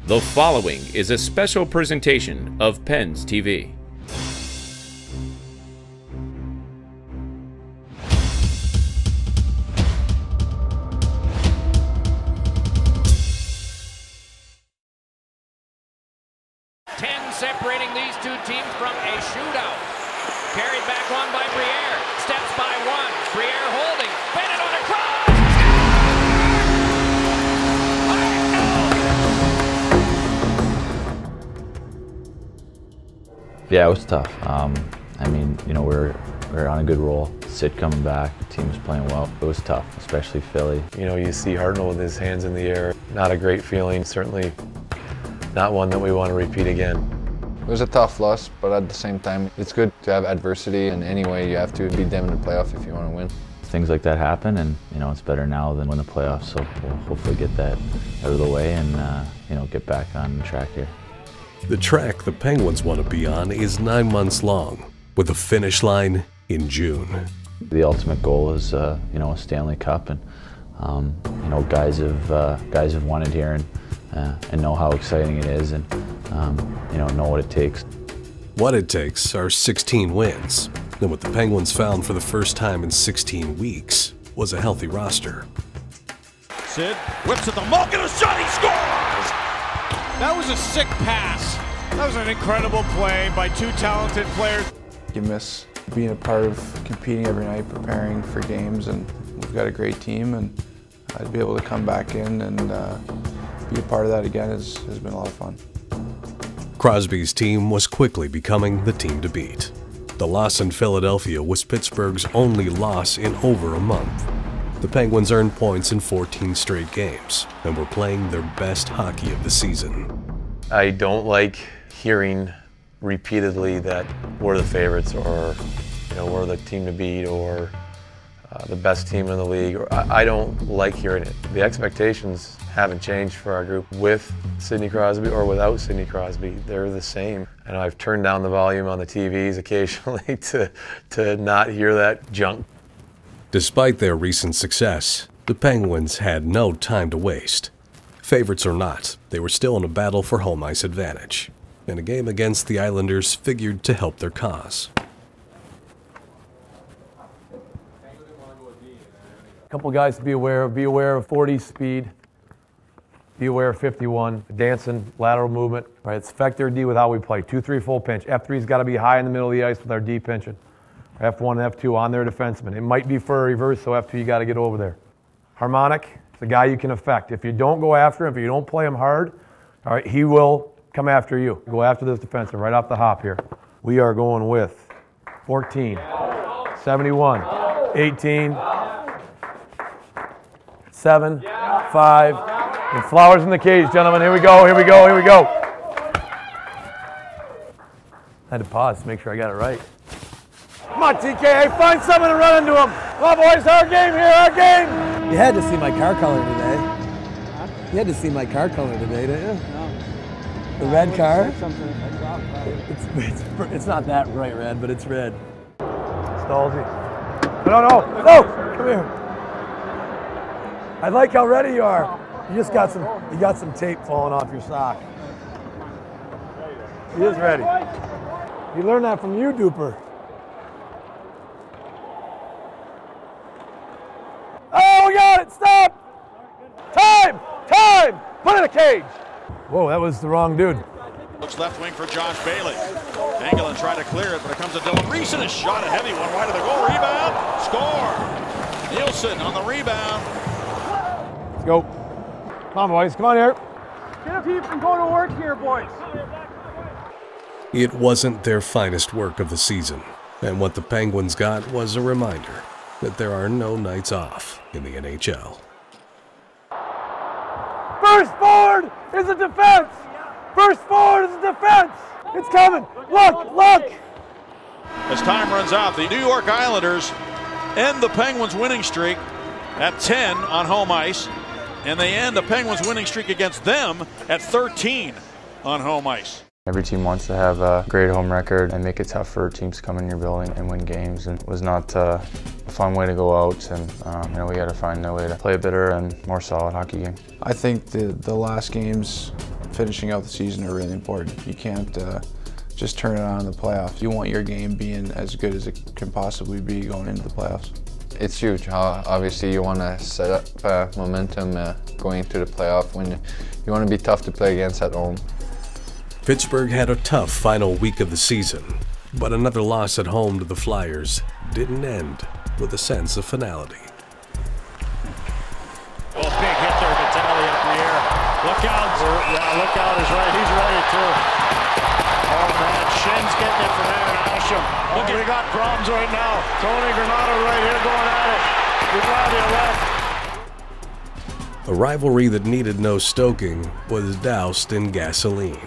The following is a special presentation of Pens TV. Separating these two teams from a shootout. Carried back on by Briere. Steps by one. Briere holding. Bennett on a cross. Yeah, it was tough. I mean, you know, we're on a good roll. Sid coming back, the team's playing well. It was tough, especially Philly. You know, you see Hartnell with his hands in the air. Not a great feeling. Certainly not one that we want to repeat again. It was a tough loss, but at the same time, it's good to have adversity, and anyway, you have to beat them in the playoff if you want to win. Things like that happen, and you know, it's better now than win the playoffs, so we'll hopefully get that out of the way and you know, get back on track here. The track the Penguins want to be on is 9 months long, with a finish line in June. The ultimate goal is you know, a Stanley Cup, and you know, guys have won it here and know how exciting it is, and you know what it takes. What it takes are 16 wins, and what the Penguins found for the first time in 16 weeks was a healthy roster. Sid whips at the mark and a shot, he scores! That was a sick pass. That was an incredible play by two talented players. You miss being a part of competing every night, preparing for games, and we've got a great team, and to be able to come back in and be a part of that again has been a lot of fun. Crosby's team was quickly becoming the team to beat. The loss in Philadelphia was Pittsburgh's only loss in over a month. The Penguins earned points in 14 straight games and were playing their best hockey of the season. I don't like hearing repeatedly that we're the favorites, or you know, we're the team to beat, or the best team in the league. I don't like hearing it. The expectations haven't changed for our group with Sidney Crosby or without Sidney Crosby. They're the same. And I've turned down the volume on the TVs occasionally to not hear that junk. Despite their recent success, the Penguins had no time to waste. Favorites or not, they were still in a battle for home ice advantage, and a game against the Islanders figured to help their cause. A couple guys to be aware of. Be aware of 40 speed. Be aware of 51. Dancing, lateral movement. Right, it's affect their D with how we play. 2-3 full pinch. F3's got to be high in the middle of the ice with our D pinching. F1 and F2 on their defenseman. It might be for a reverse, so F2 you got to get over there. Harmonic, it's a guy you can affect. If you don't go after him, if you don't play him hard, all right, he will come after you. Go after this defenseman right off the hop here. We are going with 14, 71, 18, 7, 5, and Flowers in the cage, gentlemen. Here we go, here we go, here we go. I had to pause to make sure I got it right. Come on, TK, hey, find someone to run into him. Come on, boys, our game here, our game. You had to see my car color today. Huh? You had to see my car color today, didn't you? No. The red car? It's not that bright red, but it's red. Stalzy. No, come here. I like how ready you are. You got some tape falling off your sock. He is ready. You learned that from you, Duper. Oh, we got it! Stop! Time! Put it in a cage! Whoa, that was the wrong dude. Looks left wing for Josh Bailey. Anglin tried to clear it, but it comes to Dylan Reese, and a shot, a heavy one, wide of the goal. Rebound, score! Nielsen on the rebound. Let's go. Come on, boys. Come on here. Get up here and go to work here, boys. It wasn't their finest work of the season, and what the Penguins got was a reminder that there are no nights off in the NHL. First forward is a defense. First forward is a defense. It's coming. Look. As time runs out, the New York Islanders end the Penguins' winning streak at 10 on home ice, and they end the Penguins' winning streak against them at 13 on home ice. Every team wants to have a great home record and make it tough for teams to come in your building and win games, and it was not a fun way to go out, and you know, we got to find a way to play a better and more solid hockey game. I think the last games finishing out the season are really important. You can't just turn it on in the playoffs. You want your game being as good as it can possibly be going into the playoffs. It's huge. Obviously, you want to set up momentum going into the playoff when you want to be tough to play against at home. Pittsburgh had a tough final week of the season, but another loss at home to the Flyers didn't end with a sense of finality. Oh, big hit there, Vitaly up the air. Look out. Yeah, look out is right. He's ready too. Oh man, Shin's getting it from Aaron Asham. Look, we got problems right now. Tony Granato right here going at it. With Lavia left. A rivalry that needed no stoking was doused in gasoline.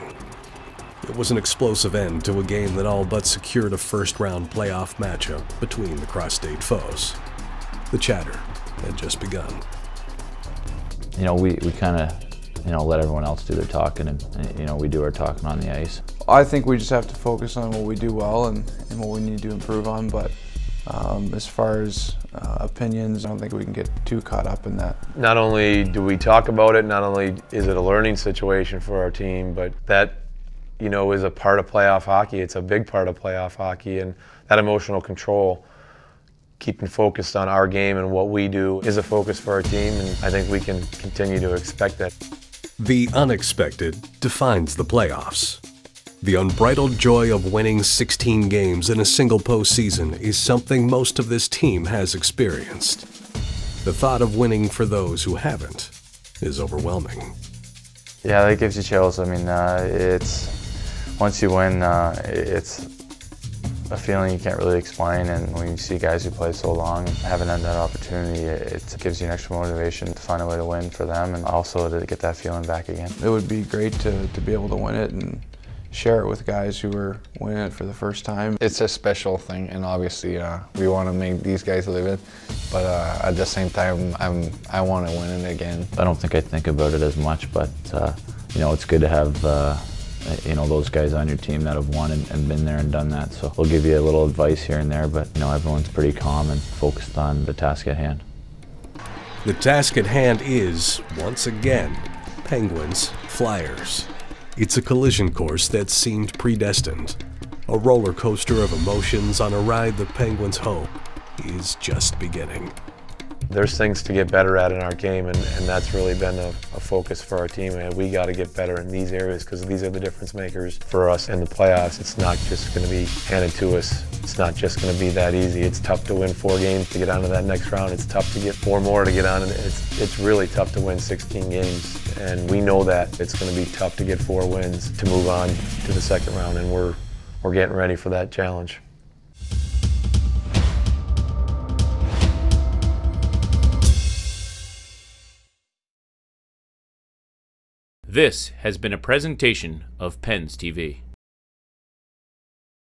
It was an explosive end to a game that all but secured a first-round playoff matchup between the cross-state foes. The chatter had just begun. You know, we kind of, let everyone else do their talking, and we do our talking on the ice. I think we just have to focus on what we do well and what we need to improve on, but as far as opinions, I don't think we can get too caught up in that. Not only do we talk about it, not only is it a learning situation for our team, but that is a part of playoff hockey. It's a big part of playoff hockey, and that emotional control, keeping focused on our game and what we do, is a focus for our team, and I think we can continue to expect that. The unexpected defines the playoffs. The unbridled joy of winning 16 games in a single postseason is something most of this team has experienced. The thought of winning for those who haven't is overwhelming. Yeah, that gives you chills. I mean, once you win, it's a feeling you can't really explain, and when you see guys who play so long and haven't had that opportunity, it gives you an extra motivation to find a way to win for them and also to get that feeling back again. It would be great to be able to win it and share it with guys who are winning it for the first time. It's a special thing, and obviously we want to make these guys live it, but at the same time, I want to win it again. I don't think I think about it as much, but it's good to have those guys on your team that have won and been there and done that. So we'll give you a little advice here and there, but everyone's pretty calm and focused on the task at hand. The task at hand is, once again, Penguins Flyers. It's a collision course that seemed predestined, a roller coaster of emotions on a ride the Penguins hope is just beginning. There's things to get better at in our game, and that's really been a focus for our team. And we got to get better in these areas because these are the difference makers for us in the playoffs. It's not just going to be handed to us. It's not just going to be that easy. It's tough to win 4 games to get on to that next round. It's tough to get 4 more to get on, and it's really tough to win 16 games. And we know that it's going to be tough to get 4 wins to move on to the second round, and we're getting ready for that challenge. This has been a presentation of Pens TV.